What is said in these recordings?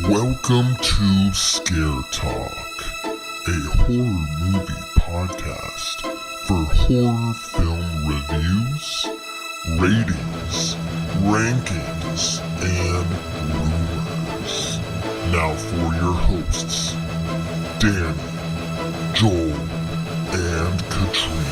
Welcome to Scare Talk, a horror movie podcast for horror film reviews, ratings, rankings, and rumors. Now for your hosts, Danny, Joel, and Katrina.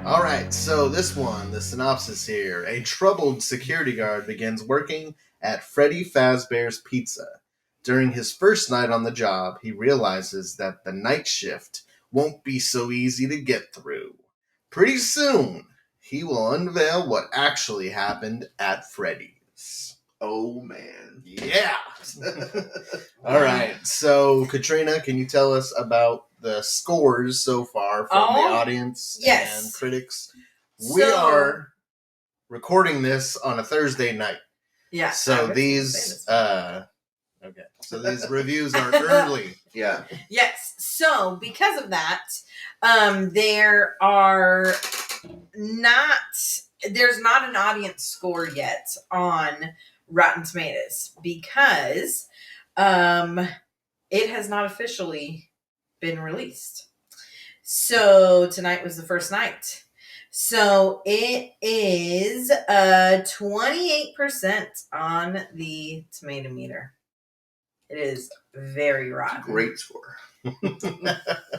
Alright, so this one, the synopsis here. A troubled security guard begins working at Freddy Fazbear's Pizza. During his first night on the job, he realizes that the night shift won't be so easy to get through. Pretty soon, he will unveil what actually happened at Freddy's. Oh, man. Yeah! Alright, so Katrina, can you tell us about the scores so far from the audience and critics? We are recording this on a Thursday night. Yeah. So these these reviews are early. Yeah. Yes. So because of that, there's not an audience score yet on Rotten Tomatoes because it has not officially been released. So tonight was the first night. So it is 28% on the tomato meter. It is very rotten. Great score.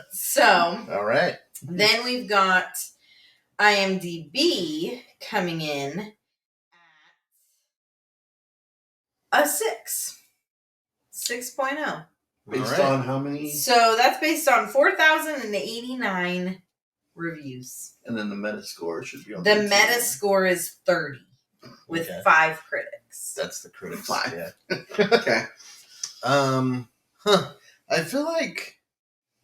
So all right. Then we've got IMDb coming in at a 6.0. Based on how many? So that's based on 4,089 reviews. And then the Metascore should be on. The Metascore is 30 with 5 critics. That's the critics. 5. Yeah. Okay. I feel like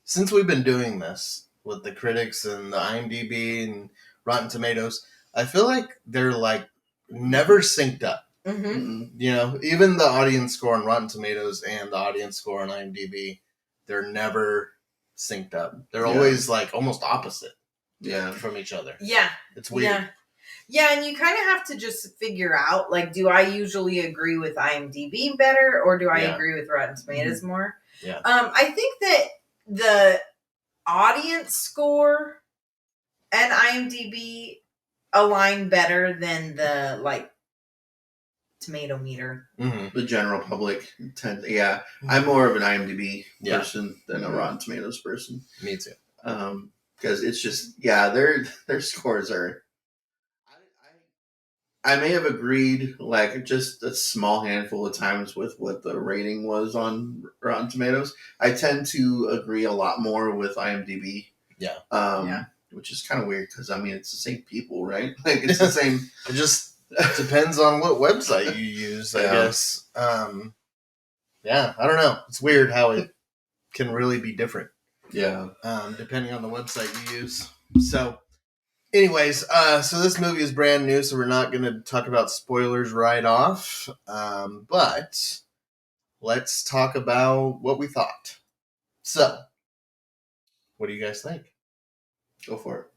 since we've been doing this with the critics and the IMDb and Rotten Tomatoes, I feel like they're like never synced up. Mm-hmm. You know, even the audience score on Rotten Tomatoes and the audience score on IMDb, they're never synced up. They're always like almost opposite. Yeah, from each other. Yeah, it's weird. Yeah, and you kind of have to just figure out, like, do I usually agree with IMDb better, or do I agree with Rotten Tomatoes more? Yeah. I think that the audience score and IMDb align better than the tomato meter. Mm-hmm. The general public I'm more of an IMDb person than a Rotten Tomatoes person. Me too. Because it's just their scores are. I may have agreed like just a small handful of times with what the rating was on Rotten Tomatoes. I tend to agree a lot more with IMDb. Yeah. Which is kind of weird because I mean it's the same people, right? Like it's the same. It just depends on what website you use, I guess. I don't know. It's weird how it can really be different. Yeah. Depending on the website you use. So, anyways, so this movie is brand new, so we're not going to talk about spoilers right off. But let's talk about what we thought. So, what do you guys think? Go for it.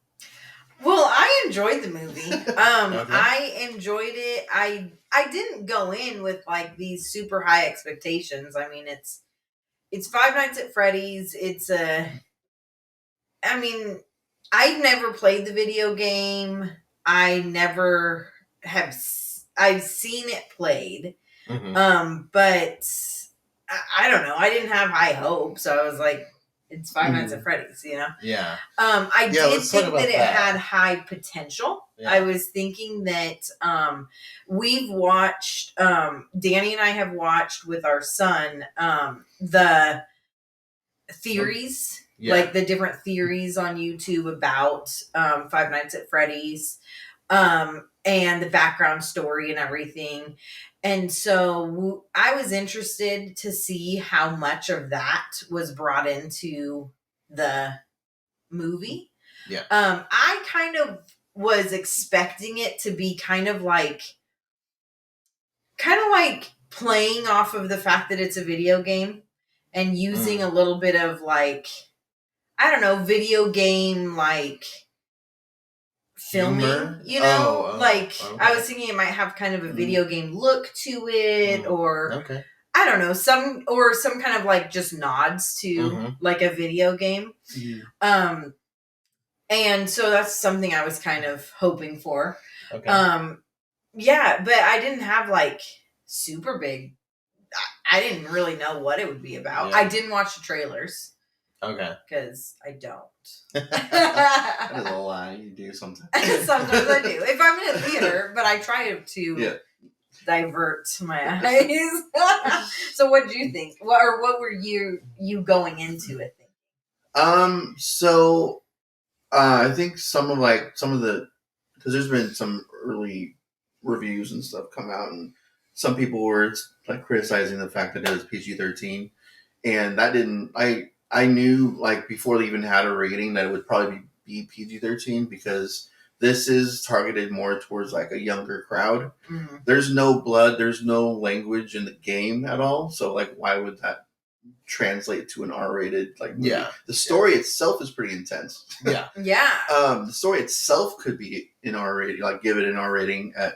Well, I enjoyed the movie. I enjoyed it. I didn't go in with like these super high expectations. I mean, it's Five Nights at Freddy's. I've never played the video game. I've seen it played. Mm-hmm. But I don't know. I didn't have high hopes. So I was like, it's Five Nights at Freddy's, you know? Yeah. I did think that it had high potential. Yeah. I was thinking that we've watched, Danny and I have watched with our son, the theories, like the different theories on YouTube about Five Nights at Freddy's, and the background story and everything. And so I was interested to see how much of that was brought into the movie. Yeah. I kind of was expecting it to be kind of like playing off of the fact that it's a video game and using a little bit of like, I don't know, video game like filming, Humor? you know? Okay. I was thinking it might have kind of a video game look to it, or okay. I don't know, some kind of like just nods to like a video game. And so that's something I was kind of hoping for. Okay. Yeah, but I didn't have like super big. I didn't really know what it would be about. Yeah. I didn't watch the trailers. Okay. Because I don't. That is a lie. You do sometimes. Sometimes I do. If I'm in a theater, but I try to divert my eyes. So what did you think? What were you going into it thinking? So I think some of the, because there's been some early reviews and stuff come out, and some people were like criticizing the fact that it was PG-13, and that didn't. I knew like before they even had a rating that it would probably be PG-13 because this is targeted more towards like a younger crowd. Mm-hmm. There's no blood, there's no language in the game at all, so like why would that translate to an R-rated like movie? Yeah. The story itself is pretty intense. Yeah. Yeah. The story itself could be an R rating, like give it an R rating at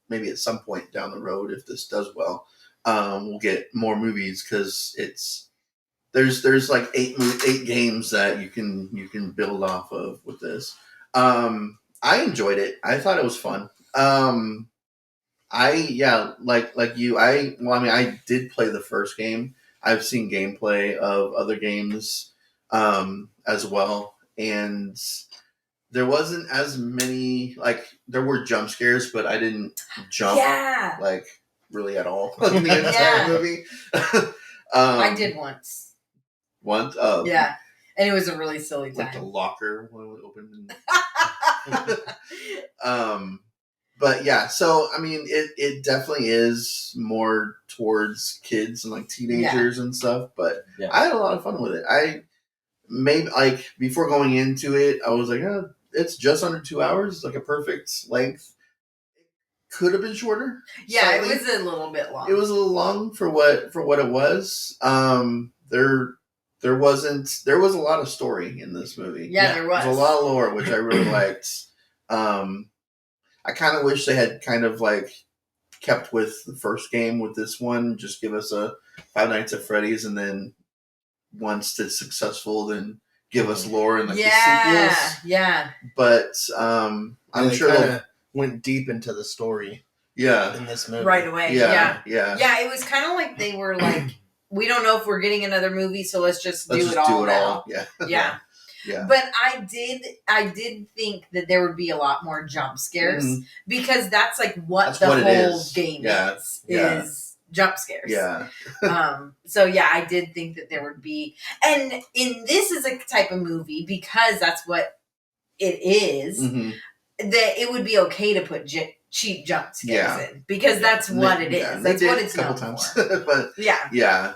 maybe at some point down the road if this does well. We'll get more movies because there's like eight games that you can build off of with this. I enjoyed it. I thought it was fun. Like you. I did play the first game. I've seen gameplay of other games as well, and there wasn't as many, like, there were jump scares, but I didn't jump like really at all in the entire movie. I did once. Once? Oh. Yeah. And it was a really silly time. Like the locker when it opened. But yeah, so I mean, it definitely is more towards kids and like teenagers and stuff. But I had a lot of fun with it. I maybe like before going into it, I was like, oh, it's just under 2 hours, like a perfect length. Could have been shorter. Yeah, slightly. It was a little bit long. It was a little long for what it was. There was a lot of story in this movie. Yeah, there was. There was a lot of lore, which I really liked. I kind of wish they had kind of like kept with the first game with this one. Just give us a Five Nights at Freddy's, and then once it's successful, then give us lore and like the sequels. Yeah. But I'm sure they went deep into the story. Yeah. In this movie. Right away. Yeah. Yeah, it was kind of like they were like, we don't know if we're getting another movie, so let's just do it all now. Yeah. Yeah. Yeah. But I did think that there would be a lot more jump scares because that's like that's the whole game is jump scares. Yeah. So yeah, I did think that there would be, and this is a type of movie because that's what it is, that it would be okay to put cheap jump scares in because that's what it is. That's what it's known for. But yeah.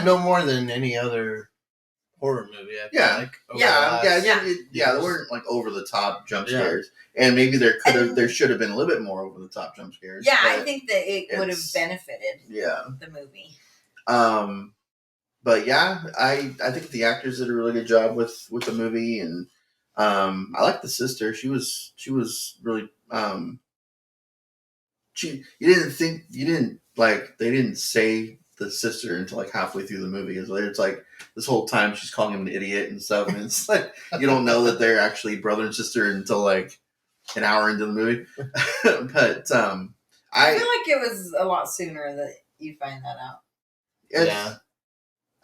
No more than any other horror movie. I feel like. There weren't like over the top jump scares, and maybe there should have been a little bit more over the top jump scares. Yeah, I think that it would have benefited. The movie. But yeah, I think the actors did a really good job with the movie, and I like the sister. She was really they didn't say the sister until like halfway through the movie. It's like this whole time she's calling him an idiot and stuff, and it's like you don't know that they're actually brother and sister until like an hour into the movie. But I feel like it was a lot sooner that you find that out.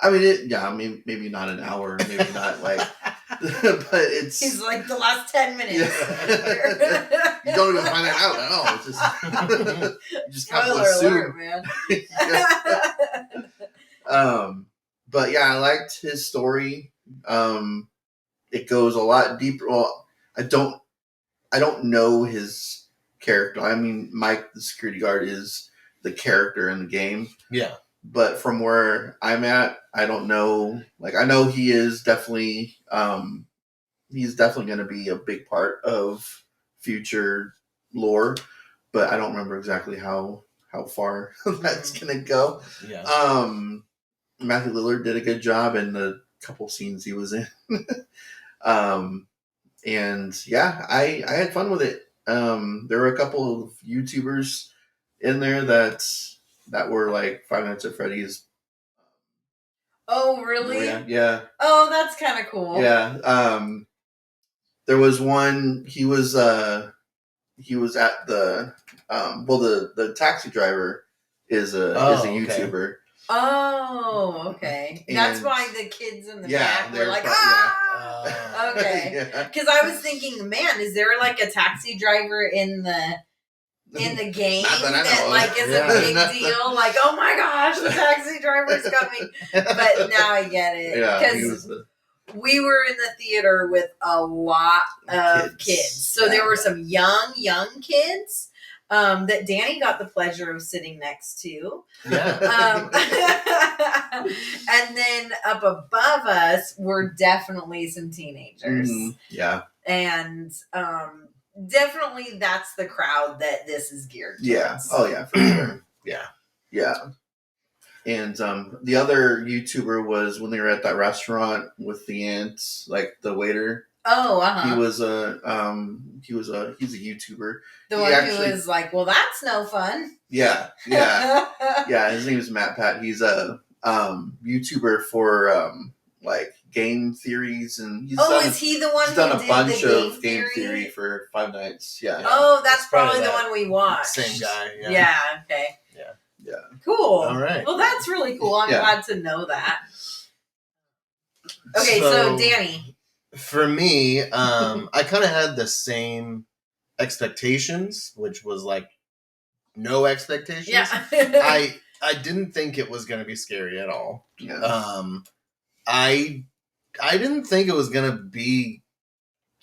I mean, maybe not an hour, maybe not like, but it's. He's like the last 10 minutes. Yeah. You don't even find that out at all. It's just you just kind of assume, alert, man. But yeah, I liked his story. It goes a lot deeper. Well, I don't know his character. I mean, Mike, the security guard, is the character in the game. Yeah. But from where I'm at, I don't know. Like, I know he is definitely, he's definitely going to be a big part of future lore, but I don't remember exactly how far that's going to go. Yeah. Matthew Lillard did a good job, and the couple scenes he was in. And yeah, I had fun with it. There were a couple of YouTubers in there that were like 5 Nights at Freddy's. Oh, really? Yeah. Oh, that's kind of cool. Yeah. There was one. He was at the the taxi driver is a YouTuber. Okay. Oh, okay. And that's why the kids in the back were like, ah! Okay. Because I was thinking, man, is there like a taxi driver in the game that like is a big deal? Like, oh my gosh, the taxi driver's coming. But now I get it. Because we were in the theater with a lot of kids. So there were some young kids. That Danny got the pleasure of sitting next to. Yeah. And then up above us were definitely some teenagers. Mm-hmm. Yeah. And definitely that's the crowd that this is geared towards. Yeah. Oh, yeah, for sure. Yeah. Yeah. And the other YouTuber was when they were at that restaurant with the ants, like the waiter. Oh, uh-huh. He's a YouTuber. The one who was like, well, that's no fun. Yeah. Yeah, his name is Matt Pat. He's a YouTuber for like game theories, and is he the one who's done who a bunch did of game theory for Five Nights? Yeah. Oh, that's probably the one we watched. Same guy. Yeah. Okay. Yeah. Cool. All right. Well, that's really cool. I'm glad to know that. Okay, so Danny. For me, I kind of had the same expectations, which was like no expectations. Yeah. I didn't think it was going to be scary at all. Yeah. I didn't think it was going to be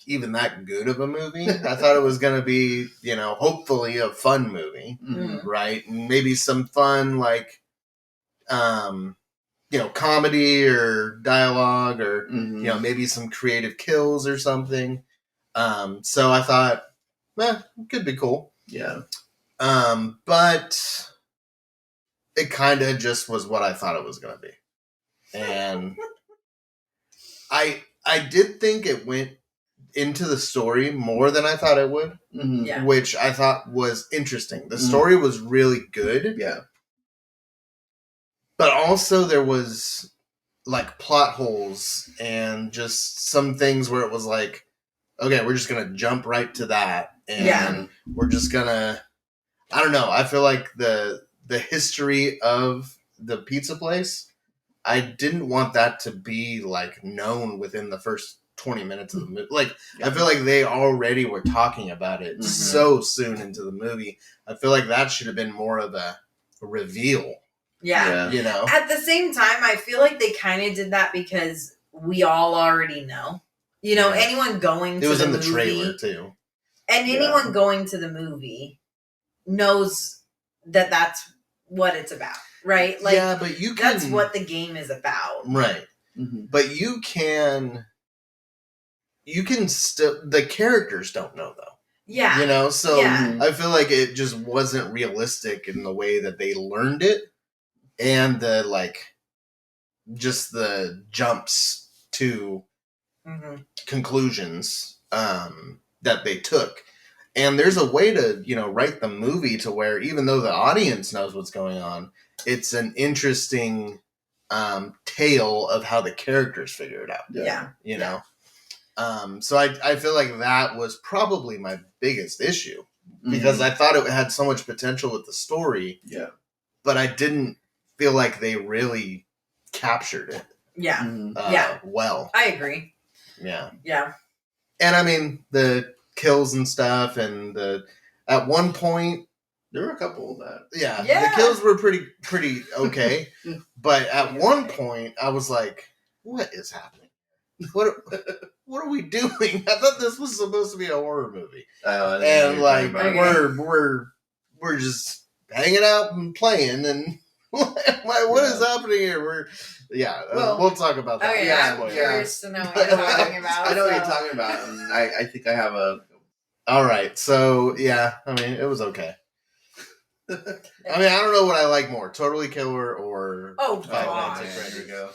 even that good of a movie. I thought it was going to be, hopefully a fun movie, right? And maybe some fun, like, comedy or dialogue or, maybe some creative kills or something. So I thought, it could be cool. Yeah. But it kind of just was what I thought it was going to be. And I did think it went into the story more than I thought it would, which I thought was interesting. The story was really good. Yeah. But also there was like plot holes and just some things where it was like, okay, we're just going to jump right to that. And we're just going to, I don't know. I feel like the history of the pizza place, I didn't want that to be like known within the first 20 minutes of the movie. Like, I feel like they already were talking about it so soon into the movie. I feel like that should have been more of a reveal. Yeah. At the same time, I feel like they kind of did that because we all already know. Anyone going to the movie. It was in the trailer, too. And anyone going to the movie knows that that's what it's about, right? Like, yeah, but you can... That's what the game is about. Right. Mm-hmm. But you can still... The characters don't know, though. Yeah. So I feel like it just wasn't realistic in the way that they learned it. And the, like, just the jumps to conclusions that they took. And there's a way to, write the movie to where even though the audience knows what's going on, it's an interesting tale of how the characters figure it out. Yeah. So I feel like that was probably my biggest issue because I thought it had so much potential with the story. Yeah. But I didn't feel like they really captured it. Yeah. Well. I agree. Yeah. Yeah. And I mean, the kills and stuff, and at one point there were a couple of that. Yeah. The kills were pretty okay. But at one point I was like, what is happening? What are we doing? I thought this was supposed to be a horror movie. And like we're just hanging out and playing and what is happening here? We'll talk about that. Okay, I'm curious to know what you're talking about. I know what you're talking about, and I think I have a... All right, so, I mean, it was okay. I mean, I don't know what I like more, Totally Killer or... Oh, God. There you go.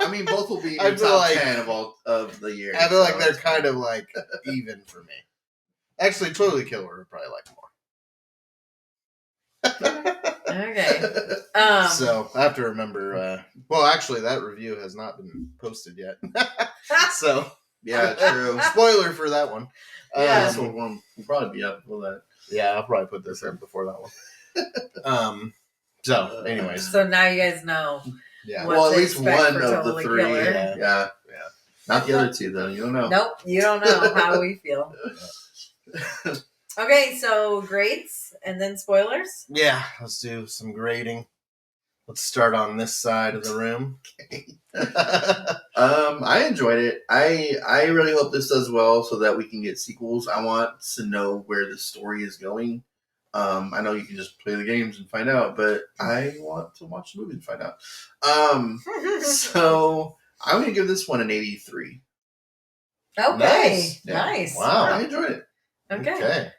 I mean, both will be in I your feel top like- 10 of the year. I feel like so they're it's kind fine. of like even for me. Actually, Totally Killer would probably like more. Okay. So I have to remember. Well, actually, that review has not been posted yet. So Yeah, true. spoiler for that one. Yeah. This one will probably be up for that. Yeah, I'll probably put this up before that one. So, anyways, So now you guys know. yeah. What Well, at to least expect one for of the Totally three. Killer. Yeah. Not the other two, though. You don't know. Nope, you don't know how we feel. Okay, so grades and then spoilers. Yeah, let's do some grading. Let's start on this side of the room. I enjoyed it. I really hope this does well so that we can get sequels. I want to know where the story is going. I know you can just play the games and find out, but I want to watch the movie and find out. So I'm going to give this one an 83. Okay, Nice. nice. Wow. I enjoyed it. Okay.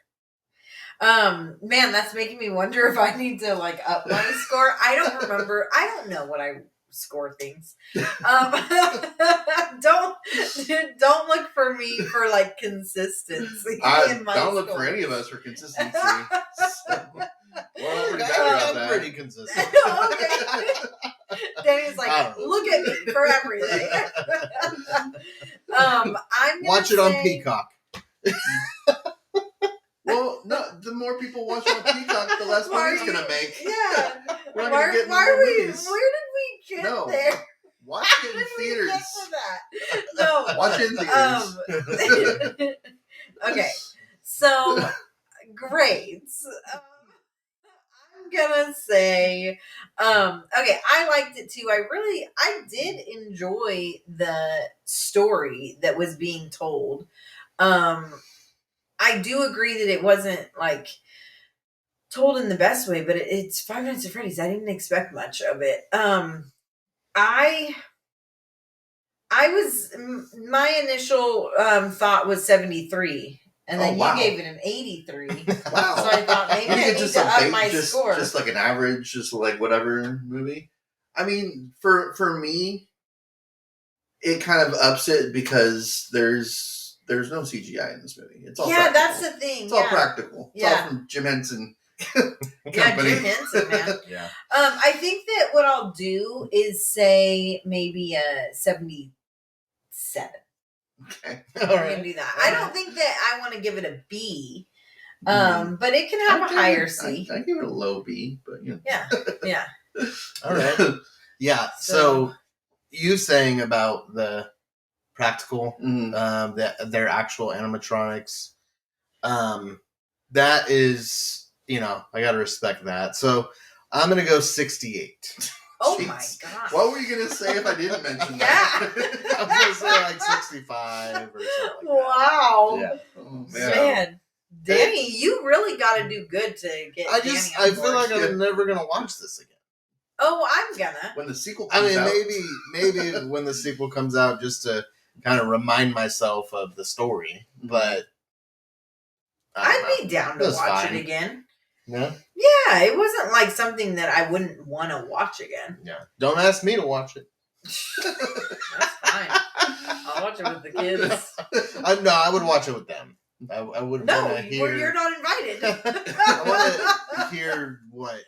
Man, that's making me wonder if I need to like up my score. I don't remember. I don't know what I score things. Don't look for me for like consistency in my Don't look score. for any of us for consistency. So, we're all pretty happy I'm about that. pretty consistent. Okay. Danny's like, I don't know. look at me for everything. I'm gonna Watch it on say- Peacock. Well, no, the more people watch on Peacock, the less Why money are it's going you- to make. Yeah. We're not Why, going to get why more are we? movies. Where did we get No. there? Watch How it did in we theaters. get to that? No. Watch it in theaters. Okay, so grades. I'm gonna say, okay, I liked it too. I did enjoy the story that was being told. I do agree that it wasn't like told in the best way, but it's Five Nights at Freddy's. I didn't expect much of it. My initial thought was 73, and then wow. you gave it an 83. Wow. So I thought maybe You I get need just to a up bait, my just score. like an average, just like whatever movie. I mean, for me, it kind of ups it because there's no CGI in this movie. It's all Yeah, practical. that's the thing. It's all practical. It's all Yeah. from Jim Henson. Yeah, Company. Jim Henson, man. Yeah. I think that what I'll do is say maybe a 77. Okay. All I'm gonna right. do that. I don't think that I want to give it a B. But it can have a higher C. I give it a low B, but you know. Yeah. All right. Yeah. So you saying about the practical, their actual animatronics, that is, I gotta respect that. So I'm gonna go 68. Oh Jeez. my god. What were you gonna say if I didn't mention Yeah. that? I'm gonna say like 65 or something. Wow. Yeah. Oh, Man. Danny, you really got to do good to get I Danny just, on I board. feel like I'm never gonna watch this again. Oh, I'm gonna. When the sequel I comes mean, out, maybe when the sequel comes out, just to kind of remind myself of the story. But I'd be down to It was watch fine. it again. Yeah. Yeah, it wasn't like something that I wouldn't want to watch again. Yeah. Don't ask me to watch it. That's fine. I'll watch it with the kids. No, I would watch it with them. I would No, want to hear. you're not invited. I want to hear what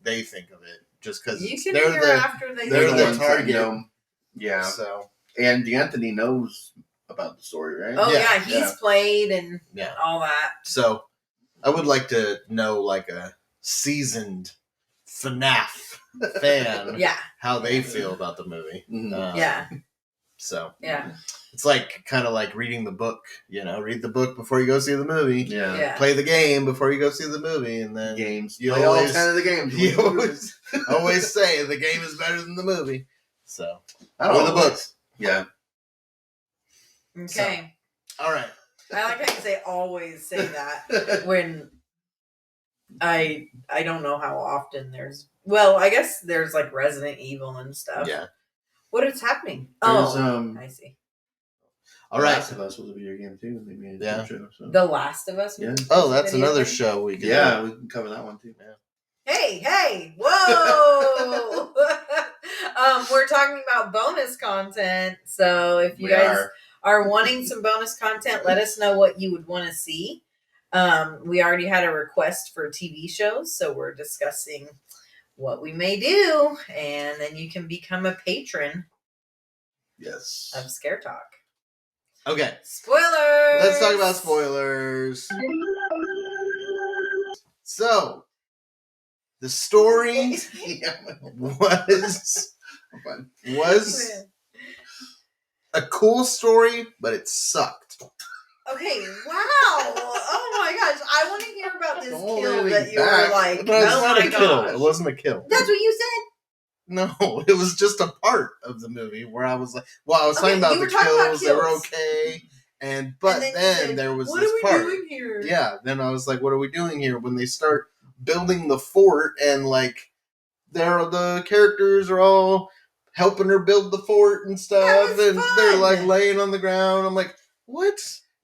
they think of it, just because You can they're hear the after they they're the the ones that, target. Yeah. So And D'Anthony knows about the story, right? Oh Yeah, yeah, he's played and yeah. all that. So I would like to know, like a seasoned FNAF fan, Yeah, how they feel about the movie. Mhm. yeah, So yeah, it's like kind of like reading the book. Read the book before you go see the movie. Yeah. yeah. Play the game before you go see the movie, and then Games. You Play always- all 10 of the games. you always say the game is better than the movie. So Not or the always. books. Yeah. Okay. All right. I like how you say always say that when I don't know how often there's. Well, I guess there's like Resident Evil and stuff. Yeah. What is happening? There's, I see. All right. Last of Us was a video game too. They made a Yeah. show, so. The Last of Us. Yeah. Oh, that's Video another game? show we could Yeah, do. we can cover that one too. Hey, whoa! We're talking about bonus content. So if you guys are wanting some bonus content, let us know what you would want to see. We already had a request for TV shows, so we're discussing what we may do, and then you can become a patron. Yes. Of Scare Talk. Okay. Spoilers! Let's talk about spoilers. So, the story was a cool story, but it sucked. Okay, wow. Oh my gosh. I want to hear about this kill that you back. were like, But it's not a kill. gosh. It wasn't a kill. That's what you said? No, it was just a part of the movie where I was like, well, I was talking about the kills. They were okay. But then there was this part. What are we doing here? Yeah, then I was like, what are we doing here? When they start building the fort and like the characters are all helping her build the fort and stuff, and fun. They're like laying on the ground. I'm like, what?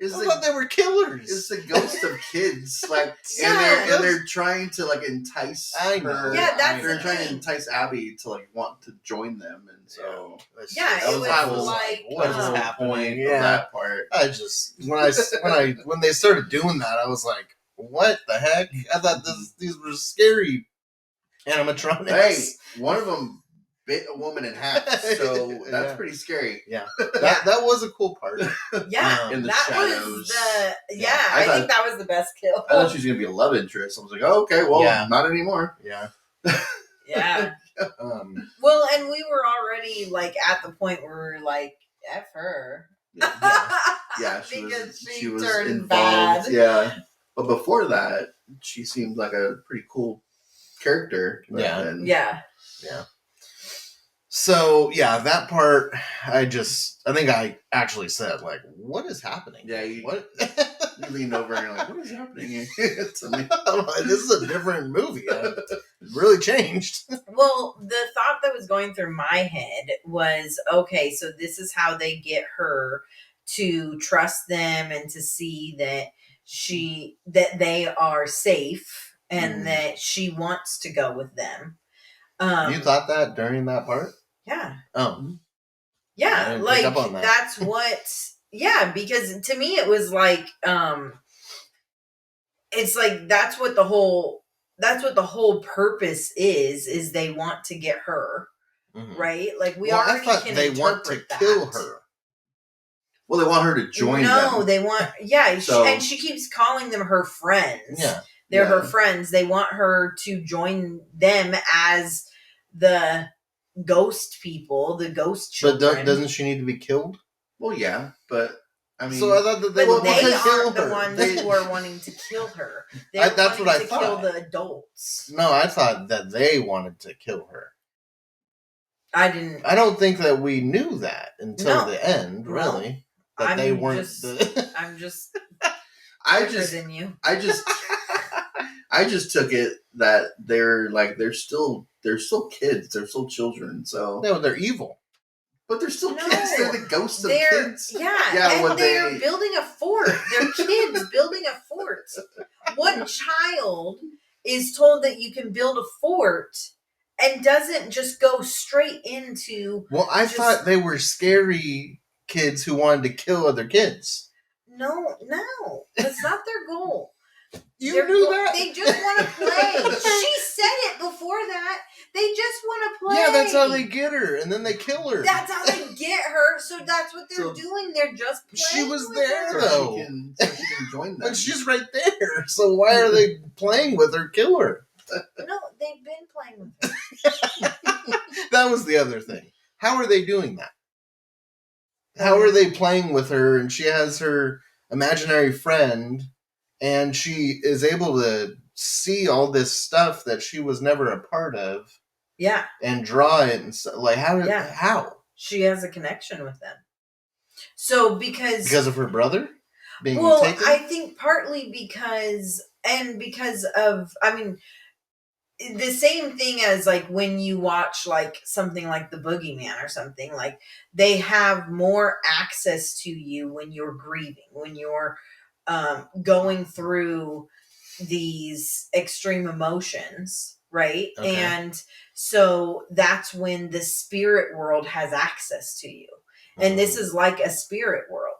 I thought they were killers. It's the ghost of kids, like, and they're trying to like entice her. Yeah, they're trying to entice Abby to like want to join them, and so that was like what's happening? Of that part. I just when they started doing that, I was like, what the heck? I thought these were scary animatronics. Hey, one of them bit a woman in half, so that's pretty scary. Yeah, that was a cool part. Yeah, in the that shadows. Was I think that was the best kill. I thought she was gonna be a love interest. I was like, oh, okay, well, not anymore. Yeah, yeah. Well, and we were already like at the point where we were like, F her. Yeah, she was involved. Bad. Yeah, but before that, she seemed like a pretty cool character. Yeah. So that part, I think I actually said like, "What is happening?" Yeah, what? You leaned over and you're like, "What is happening here?" To me, this is a different movie. It really changed. Well, the thought that was going through my head was, okay, so this is how they get her to trust them and to see that they are safe and that she wants to go with them. You thought that during that part? Yeah. Oh. Yeah, like that's what. Yeah, because to me it was like, it's like that's what the whole purpose is they want to get her, right? Like I thought they want to kill her. Well, they want her to join them. No, they want and she keeps calling them her friends. Yeah. They're her friends. They want her to join them as the ghost people, the ghost children. But doesn't she need to be killed? Well, yeah, but I mean, so I thought that they aren't the ones who are wanting to kill her. That's what I thought. Kill the adults. No, I thought that they wanted to kill her. I didn't. I don't think that we knew that until the end. Really, that they weren't. I'm just. I just took it that they're still kids. They're still children. So no, they're evil. But they're still kids. They're the ghosts of kids. Yeah, and they're building a fort. They're kids building a fort. What child is told that you can build a fort and doesn't just go straight into... Well, I thought they were scary kids who wanted to kill other kids. No. That's not their goal. You knew that? They just want to play. She said it before that. They just want to play. Yeah, that's how they get her, and then they kill her. That's how they get her, so that's what they're doing. They're just playing. She was there, though. So she can join them. But she's right there, so why are they playing with her? Kill her. No, they've been playing with her. That was the other thing. How are they doing that? How are they playing with her, and she has her imaginary friend, and she is able to see all this stuff that she was never a part of. Yeah. And draw it and stuff. Like, how? She has a connection with them. So, because of her brother being taken? I think partly because of, I mean, the same thing as like when you watch like something like The Boogeyman or something, like they have more access to you when you're grieving, when you're going through these extreme emotions, right? Okay. And so that's when the spirit world has access to you. And this is like a spirit world,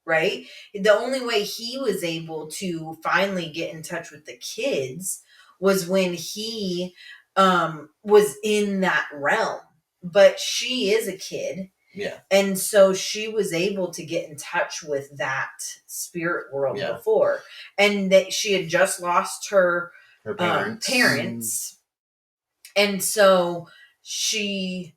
right? The only way he was able to finally get in touch with the kids was when he was in that realm. But she is a kid. Yeah. And so she was able to get in touch with that spirit world before. And that she had just lost her parents. And so she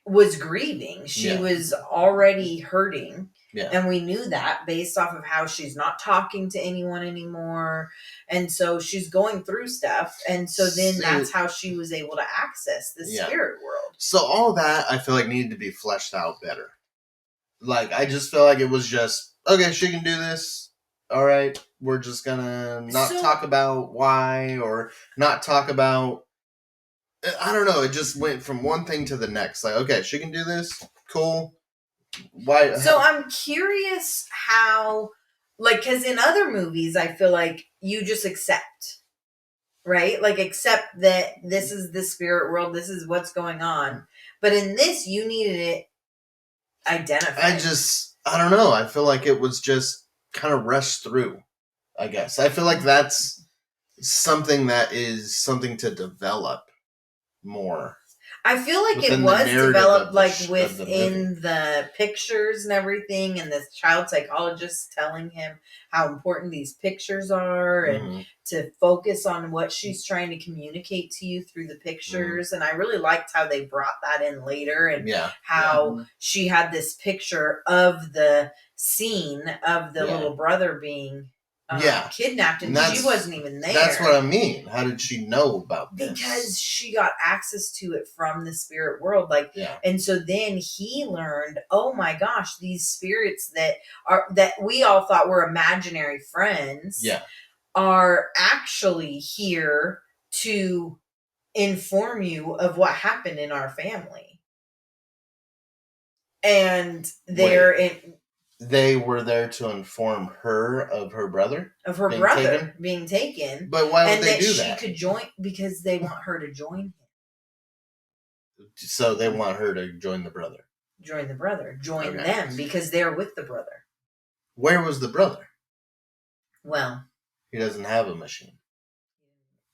was grieving. She was already hurting. Yeah. And we knew that based off of how she's not talking to anyone anymore. And so she's going through stuff. And so then that's how she was able to access the spirit world. So all that I feel like needed to be fleshed out better. Like, I just feel like it was just, okay, she can do this. All right. We're just going to not talk about why or not talk about, I don't know. It just went from one thing to the next. Like, okay, she can do this. Cool. Why? So I'm curious how, like, because in other movies, I feel like you just accept, right? Like, accept that this is the spirit world. This is what's going on. But in this, you needed it identified. I don't know. I feel like it was just kind of rushed through, I guess. I feel like that's something that is something to develop more. I feel like it was developed like within the pictures and everything, and the child psychologist telling him how important these pictures are and to focus on what she's trying to communicate to you through the pictures. And I really liked how they brought that in later, and how she had this picture of the scene of the little brother being kidnapped, and she wasn't even there. That's what I mean. How did she know about this? Because she got access to it from the spirit world. And so then he learned, oh my gosh, these spirits that we all thought were imaginary friends are actually here to inform you of what happened in our family. And they were there to inform her of her brother? Of her brother being taken. But why would they do that? And that she could join, because they want her to join him. So they want her to join the brother. Join the brother. Join them, because they're with the brother. Where was the brother? Well. He doesn't have a machine.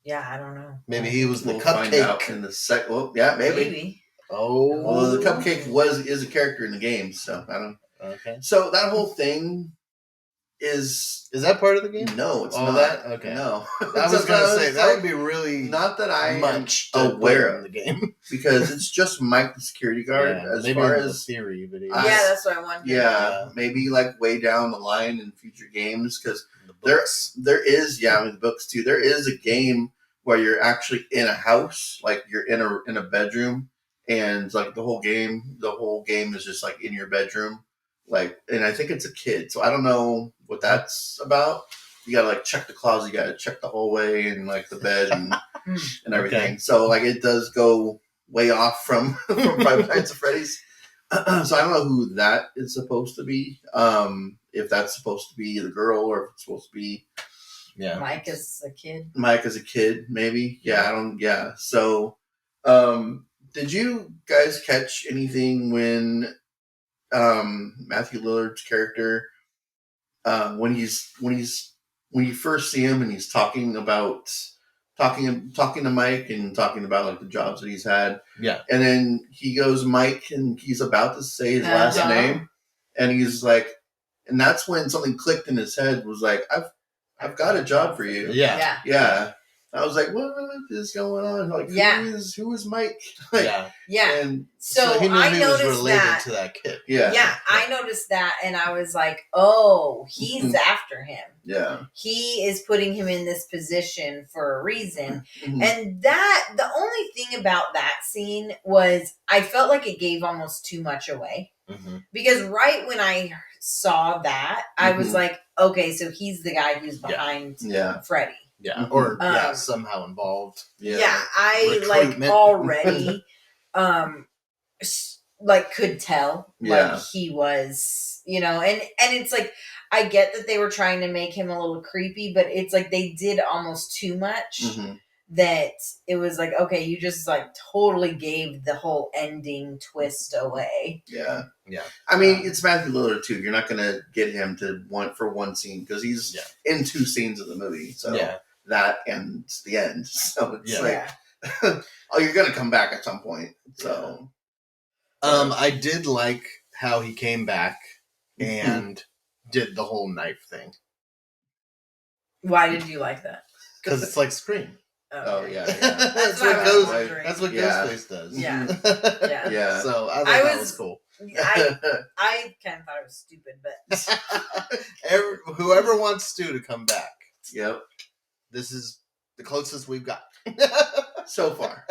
Yeah, I don't know. Maybe he was the cupcake. Find out in the second. Well, yeah, maybe. Oh. Well, the cupcake is a character in the game, so I don't. Okay. So that whole thing is that part of the game? No, it's not. That? Okay. No. I was going to say, that would be really not that I much am aware of the game. Because it's just Mike the security guard as far as theory, but that's what I wanted. Yeah, maybe like way down the line in future games, because there is the books too. There is a game where you're actually in a house, like you're in a bedroom, and like the whole game is just like in your bedroom. Like, and I think it's a kid, so I don't know what that's about. You gotta like check the closet, you gotta check the hallway and like the bed and everything. Okay. So like it does go way off from Five Nights at Freddy's. So I don't know who that is supposed to be. If that's supposed to be the girl or if it's supposed to be Mike as a kid. Mike as a kid, maybe. Yeah. So did you guys catch anything when Matthew Lillard's character when you first see him and he's talking to Mike and talking about like the jobs that he's had, and then he goes Mike and he's about to say his last name, and he's like, and that's when something clicked in his head, was like, I've got a job for you. Yeah. I was like, what is going on? Like, who is Mike? Like, And so he knew he was related to that kid. I noticed that, and I was like, oh, he's after him. Yeah. He is putting him in this position for a reason. And the only thing about that scene was I felt like it gave almost too much away. Because right when I saw that, I was like, okay, so he's the guy who's behind Freddy. Yeah, or somehow involved. I like already like could tell like he was, and it's like I get that they were trying to make him a little creepy, but it's like they did almost too much that it was like, okay, you just like totally gave the whole ending twist away. Yeah. Yeah. I mean, it's Matthew Lillard too. You're not going to get him to one scene because he's in 2 scenes of the movie. So that ends the end. So it's oh, you're going to come back at some point. So I did like how he came back and did the whole knife thing. Why did you like that? Because it's like Scream. Oh yeah. That's what Ghostface does. Yeah. Yeah. So I thought that was cool. I kind of thought it was stupid, but whoever wants Stu to come back. Yep. This is the closest we've got so far.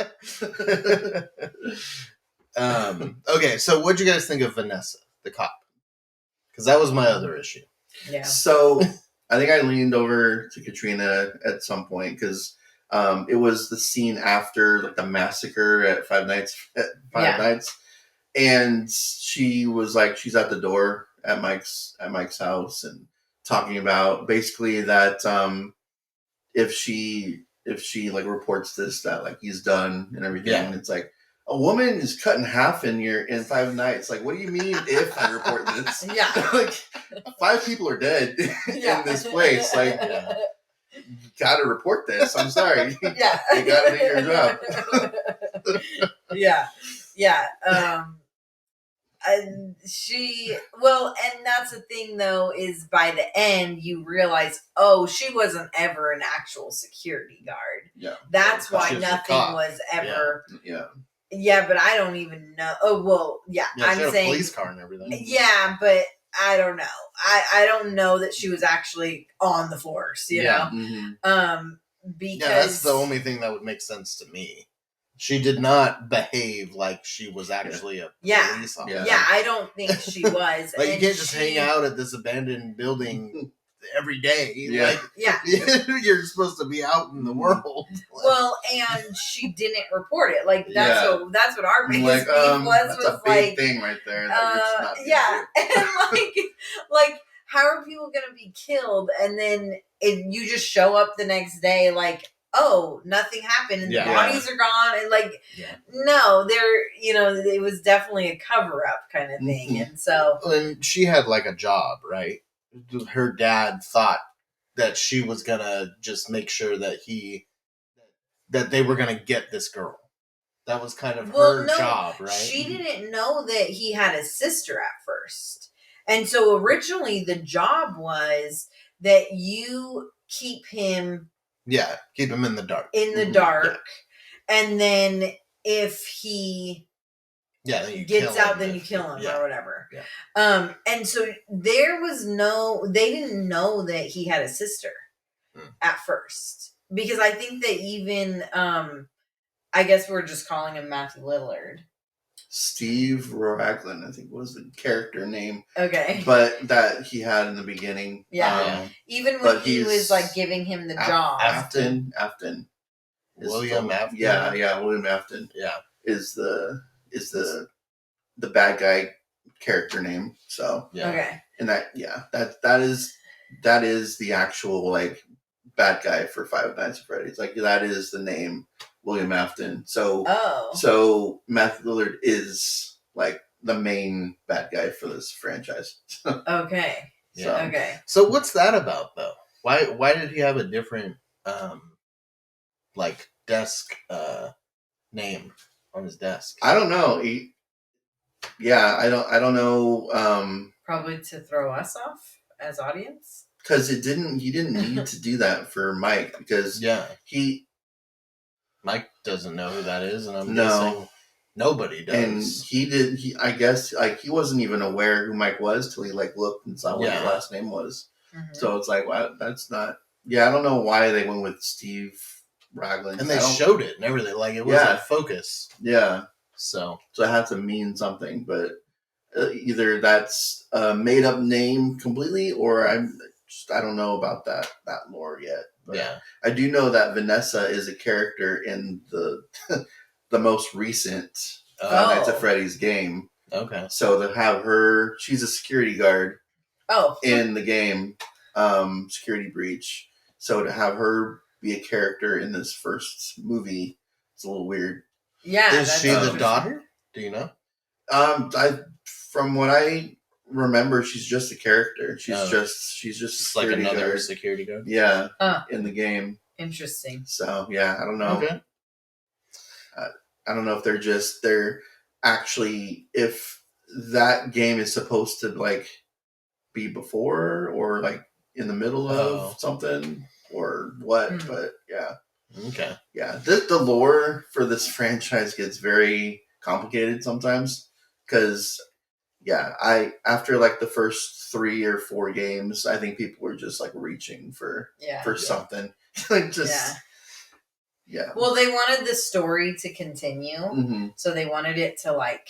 Okay, so what'd you guys think of Vanessa, the cop? Because that was my other issue. Yeah. So I think I leaned over to Katrina at some point because it was the scene after like the massacre at Five Nights, and she was like, she's at the door at Mike's house and talking about basically that if she like reports this, that like he's done and everything, and it's like, a woman is cut in half in 5 nights. Like, what do you mean if I report this? Yeah. Like, 5 people are dead in this place. Like, you gotta report this. I'm sorry. Yeah. You gotta do your job. Yeah. And and that's the thing though, is by the end you realize, oh, she wasn't ever an actual security guard. Yeah. That's why nothing was ever. Yeah. Yeah, but I don't even know. Oh, well, I'm she had saying a police car and everything. Yeah, but I don't know. I don't know that she was actually on the force. You know, because that's the only thing that would make sense to me. She did not behave like she was actually a police officer. Yeah, I don't think she was. Like, you can't just hang out at this abandoned building every day. Yeah. You're supposed to be out in the world. Well, and she didn't report it. Like, that's what our biggest beef was. That's a big thing right there. And like, how are people going to be killed? And then you just show up the next day, like, oh, nothing happened, and the bodies are gone, and like, no, it was definitely a cover-up kind of thing, and so. And she had like a job, right? Her dad thought that she was gonna just make sure that they were gonna get this girl. That was kind of her job, right? She didn't know that he had a sister at first, and so originally the job was that you keep him. Yeah, keep him in the dark. And then if he then you gets out, then you kill him or whatever. Yeah. And so they didn't know that he had a sister at first. Because I think that even, I guess we're just calling him Matthew Lillard. Steve Raglan, I think was the character name. Okay. But that he had in the beginning. Yeah. Even when he was like giving him the job. Afton. William Afton. Yeah, William Afton. Yeah. Is the bad guy character name. So okay. And that is the actual like bad guy for Five Nights at Freddy's. Like that is the name, William Afton. So Matthew Lillard is like the main bad guy for this franchise. Okay. Okay. So what's that about though? Why did he have a different like desk name on his desk? I don't know. I don't know. Probably to throw us off as audience. Because he didn't need to do that for Mike because Mike doesn't know who that is, and I'm guessing nobody does. And I guess like he wasn't even aware who Mike was till he like looked and saw what his last name was. Mm-hmm. So it's like, wow, that's not. Yeah, I don't know why they went with Steve Raglan. And they showed it and everything. Like it was a focus. Yeah. So it had to mean something, but either that's a made up name completely, or I don't know about that lore yet. But I do know that Vanessa is a character in the most recent Nights at Freddy's game. Okay. So to have her, she's a security guard. In the game, Security Breach. So to have her be a character in this first movie. It's a little weird. Yeah. Is she the daughter? Do you know? From what I remember, she's just a character. She's just like another security guard. Yeah, in the game. Interesting. So yeah, I don't know. Okay. I don't know if they're actually, if that game is supposed to like be before or like in the middle of something or what, but yeah. Okay. Yeah, the lore for this franchise gets very complicated sometimes because, after like the first 3 or 4 games, I think people were just like reaching for something. Yeah. Well, they wanted the story to continue, so they wanted it to like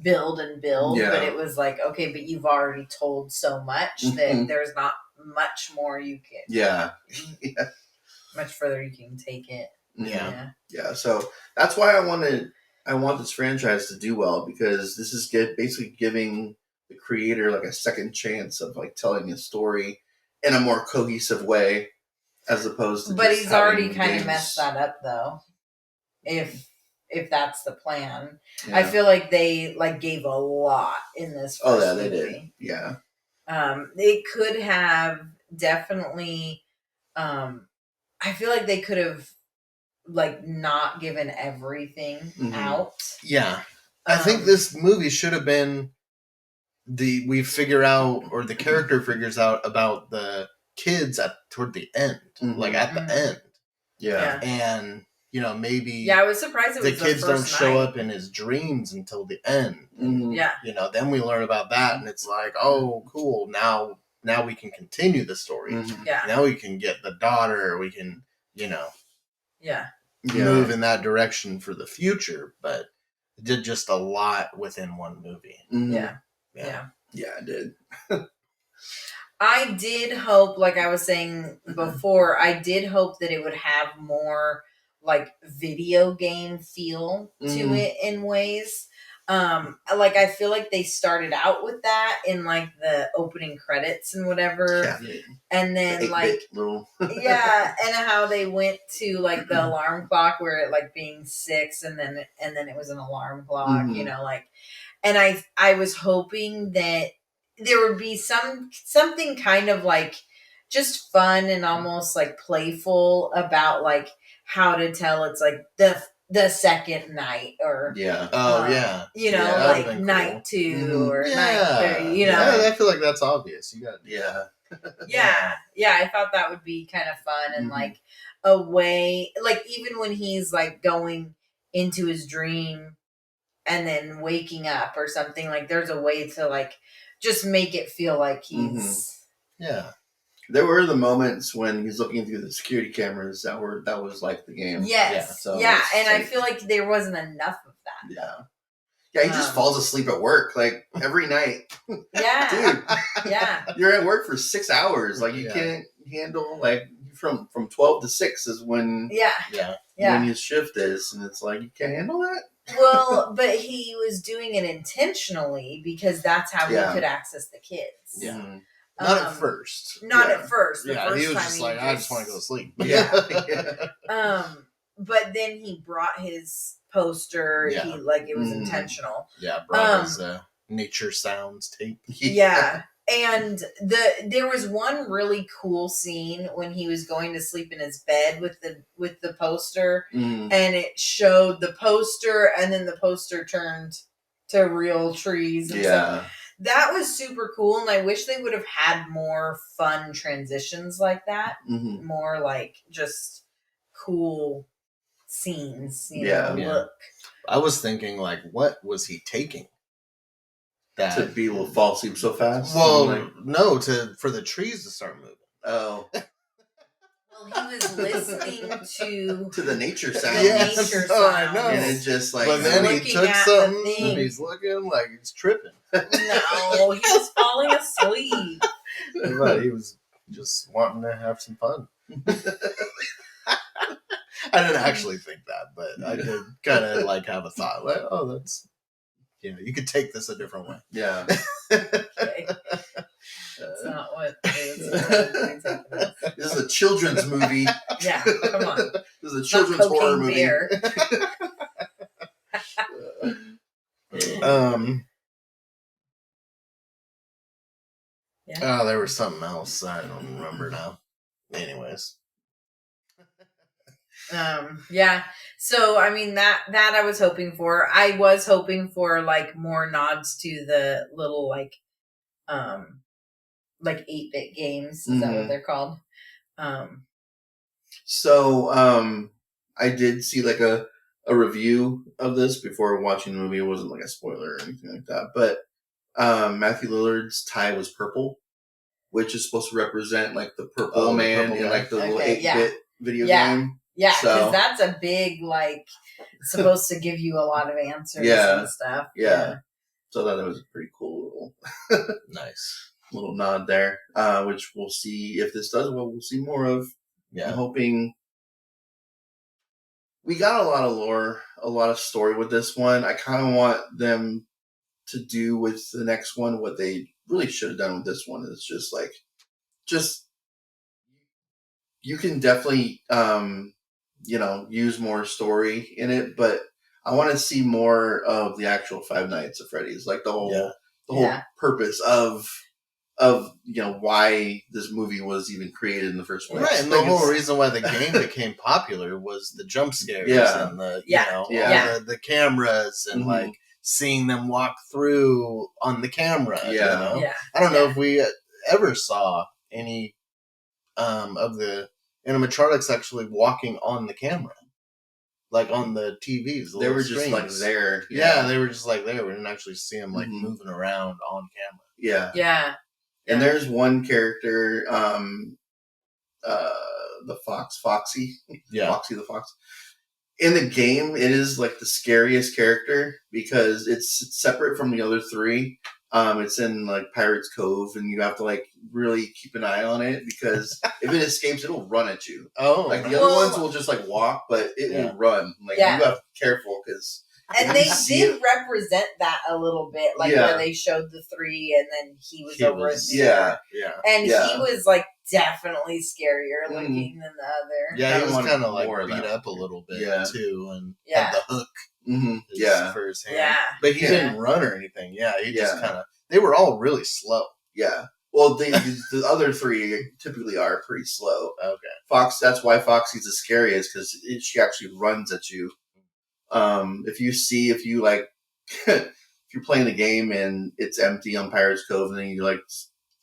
build and build, but it was like, okay, but you've already told so much that there's not much more you can. Yeah. Much further you can take it. Yeah. So that's why I want this franchise to do well, because this is basically giving the creator like a second chance of like telling a story in a more cohesive way, as opposed to. But he's already kind of messed that up, though. If that's the plan, I feel like they like gave a lot in this. First movie. They did. Yeah. They could have definitely. I feel like they could have like not given everything out. Yeah. I think this movie should have been we figure out, or the character figures out about the kids toward the end, like at the end. Yeah. And, maybe. Yeah, I was surprised the kids don't show up in his dreams until the end. Yeah. Then we learn about that, and it's like, oh, cool. Now we can continue the story. Yeah. Now we can get the daughter. We can, Yeah. move in that direction for the future, but it did just a lot within one movie. Yeah, it did. I did hope, like I was saying before, I did hope that it would have more like video game feel to it in ways. Like I feel like they started out with that in like the opening credits and whatever, and then like little and how they went to like the alarm clock where it like being 6 and then it was an alarm clock, like, and I was hoping that there would be something kind of like just fun and almost like playful about like how to tell it's like the second night, or like night 2 or night 3, I feel like that's obvious. You got I thought that would be kind of fun and like a way, like even when he's like going into his dream and then waking up or something, like there's a way to like just make it feel like he's There were the moments when he's looking through the security cameras that was like the game. Yes. And I feel like there wasn't enough of that. Yeah, he just falls asleep at work like every night. Yeah. Dude. You're at work for 6 hours. Like you can't handle like from 12 to 6 is when when his shift is, and it's like you can't handle that. Well, but he was doing it intentionally because that's how he could access the kids. Yeah. Not at first. Not at first. The first he was time just like, I just want to go to sleep. But then he brought his poster. Yeah. He it was intentional. Yeah, brought his nature sounds tape. Yeah. And there was one really cool scene when he was going to sleep in his bed with the poster, and it showed the poster, and then the poster turned to real trees and stuff. That was super cool, and I wish they would have had more fun transitions like that. More like just cool scenes, look. I was thinking, like, what was he taking? That to be able to fall asleep so fast? Well, no, for the trees to start moving. Oh. Well, he was listening to the nature sound. Nature sound. I know. And it just like... But then he took something, and he's looking like he's tripping. No, he was falling asleep. But he was just wanting to have some fun. I didn't actually think that, but I did kind of like have a thought. Like, oh, that's... you could take this a different way. Yeah. Okay. That's not what it was. This is a children's movie. Yeah, come on. This is a children's horror movie. Yeah. Oh, there was something else. I don't remember now. Anyways. Yeah. So I mean that I was hoping for. I was hoping for like more nods to the little like 8-bit games. Is that what they're called? So I did see like a review of this before watching the movie. It wasn't like a spoiler or anything like that. But Matthew Lillard's tie was purple, which is supposed to represent like the purple man in like the little 8-bit video game. Yeah, because that's a big like supposed to give you a lot of answers and stuff. Yeah. So that was a pretty cool little nice little nod there. Which we'll see if this does well, we'll see more of. Yeah. I'm hoping we got a lot of lore, a lot of story with this one. I kind of want them to do with the next one what they really should have done with this one. It's just you can definitely use more story in it, but I want to see more of the actual Five Nights at Freddy's, like the whole purpose of why this movie was even created in the first place. Right, and the whole reason why the game became popular was the jump scares and the cameras and like seeing them walk through on the camera. Yeah. I don't know if we ever saw any of the animatronics actually walking on the camera. Like on the TVs. They were just like there. Yeah, they were just like there. We didn't actually see them like moving around on camera. Yeah. Yeah. And there's one character, the Foxy. Yeah. Foxy the Fox. In the game, it is like the scariest character because it's separate from the other three. It's in like Pirates Cove, and you have to like really keep an eye on it because if it escapes, it'll run at you. Oh, like the other ones will just like walk, but it will run. Like you have to be careful because. And they did represent that a little bit, like where they showed the three, and then he was over there. Yeah. And he was like definitely scarier looking than the other. Yeah, he was kind of like beat up a little bit too, and had the hook. For his hand. Yeah. But he didn't run or anything. Yeah, he just kind of. They were all really slow. Yeah. Well, the other three typically are pretty slow. Okay. That's why Foxy's the scariest because she actually runs at you. If you're playing the game and it's empty on Pirates Cove and then you like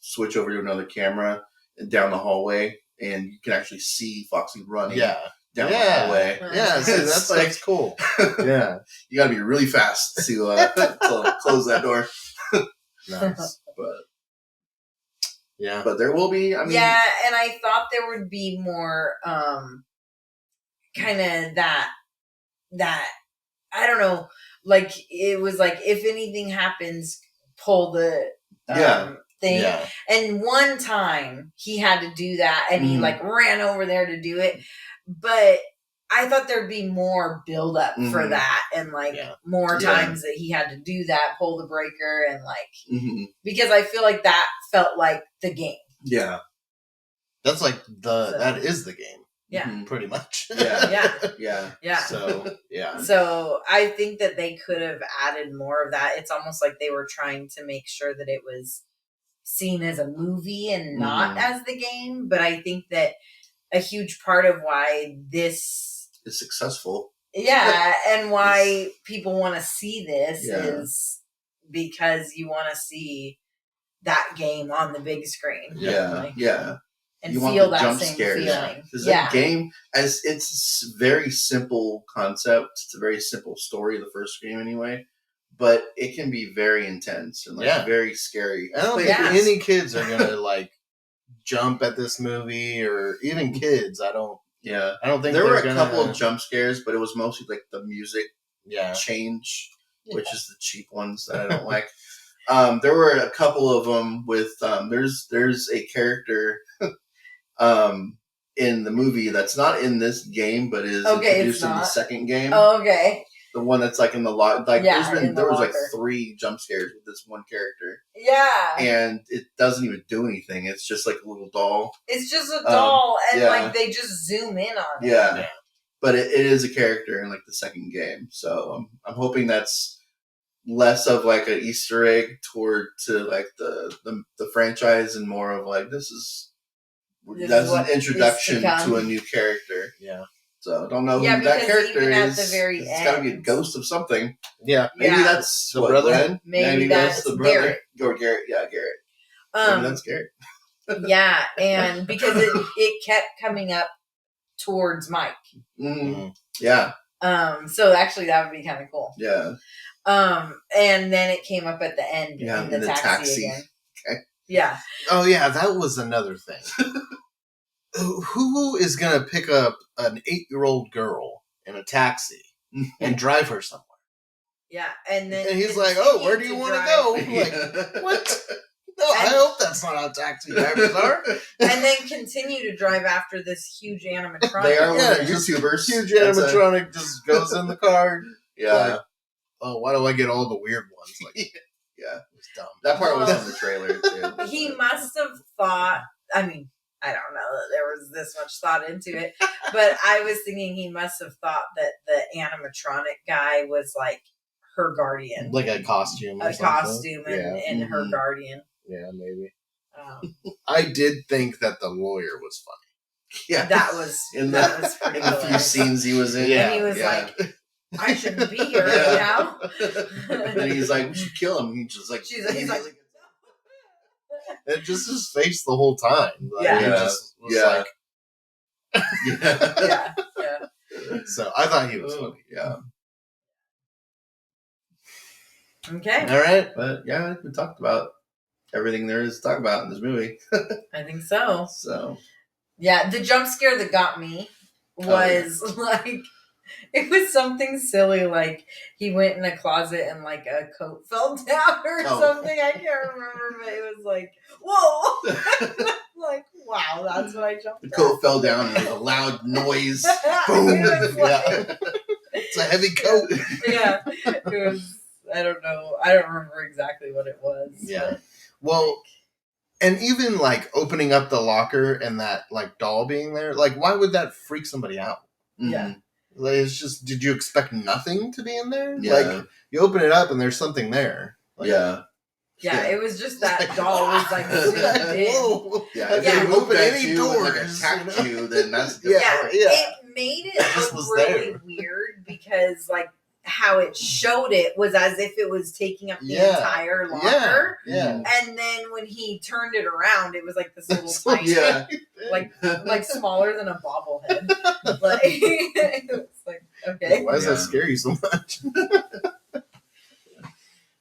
switch over to another camera and down the hallway and you can actually see Foxy running down the hallway. Yeah, that's cool. Yeah. You gotta be really fast to close that door. Nice. But there will be, and I thought there would be more kind of that I don't know, like it was like if anything happens, pull the thing. Yeah. And one time he had to do that, and he like ran over there to do it. But I thought there'd be more build up for that, and like more times that he had to do that, pull the breaker, and like because I feel like that felt like the game. Yeah, that's like that is the game. Yeah, pretty much. Yeah. So I think that they could have added more of that. It's almost like they were trying to make sure that it was seen as a movie and not as the game. But I think that a huge part of why this is successful. Yeah, and why people want to see this is because you want to see that game on the big screen. Yeah. And you feel want the that jump same scares. feeling. Because that game, as it's a very simple concept, it's a very simple story, the first game anyway, but it can be very intense and very scary. I don't think any kids are gonna like jump at this movie, or even kids. I don't think there were a couple of jump scares, but it was mostly like the music change, which is the cheap ones that I don't like. There were a couple of them with there's a character in the movie that's not in this game, but is introduced in the second game. Oh, okay. The one that's like in the lot. Like Yeah, there was like 3 jump scares with this one character. Yeah. And it doesn't even do anything. It's just like a little doll. It's just a doll, and like they just zoom in on it. Yeah. But it is a character in like the second game. So I'm hoping that's less of like an Easter egg to like the franchise and more of like this is an introduction to a new character. Yeah. So I don't know who that character is. At the very it's end, got to be a ghost of something. Yeah. Maybe that's the brother. Glenn? Maybe that's the brother. Garrett. Or Garrett. Yeah, Garrett. Maybe that's Garrett. Yeah, and because it kept coming up towards Mike. Mm-hmm. Yeah. So actually that would be kind of cool. Yeah. And then it came up at the end in the taxi again. Okay. Yeah. Oh yeah, that was another thing. Who is gonna pick up an 8-year-old girl in a taxi and drive her somewhere? Yeah, and he's like, "Oh, where do you want to go?" Like, what? No, I hope that's not how taxi drivers are. And then continue to drive after this huge animatronic. They are YouTubers. Huge animatronic just goes in the car. Yeah. Like, oh, why do I get all the weird ones? Like, yeah, it was dumb. That part was in the trailer too. He must have thought. I mean, I don't know that there was this much thought into it, but I was thinking he must have thought that the animatronic guy was like her guardian, like a costume, and her guardian. Yeah, maybe. I did think that the lawyer was funny. Yeah, that was in the few scenes he was in. Yeah, and he was like, "I shouldn't be here right now." And he's like, "We should kill him." He's just like, he's like. And just his face the whole time. Like, yeah. It just was like... yeah. So I thought he was funny. Yeah. Okay. All right. But yeah, we talked about everything there is to talk about in this movie. I think so. So. Yeah, the jump scare that got me was like... It was something silly, like he went in a closet and like a coat fell down or something. I can't remember, but it was like, whoa! Like, wow, that's what I jumped. The coat fell down and there was a loud noise. Boom! It's a heavy coat. Yeah, it was. I don't know. I don't remember exactly what it was. Yeah. Well, and even like opening up the locker and that like doll being there, like why would that freak somebody out? Yeah. Mm-hmm. Like, it's just, did you expect nothing to be in there? Yeah. Like, you open it up and there's something there. Like, yeah, it was just that doll was like zoomed in. Whoa. Yeah, if you open any doors, like attacked you, then that's good. Yeah. It made it look really weird because like how it showed it was as if it was taking up the entire locker. Yeah. And then when he turned it around, it was like this little tiny, like smaller than a bobblehead. Like it was like, okay. Why does that scare you so much?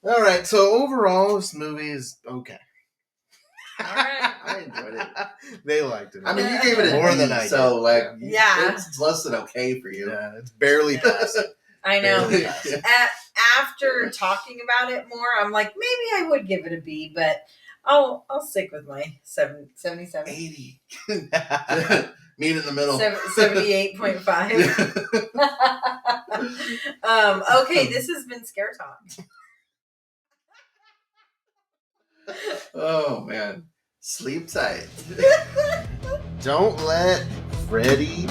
All right. So overall, this movie is okay. All right. I enjoyed it. They liked it. I mean, you gave it more a D, than I did. So like, yeah, it's less than okay for you. Yeah, it's barely passing. I know. After talking about it more, I'm like, maybe I would give it a B, but I'll stick with my 77. 80. Meet in the middle. 78.5. Okay, this has been Scare Talk. Oh man, sleep tight. Don't let Freddy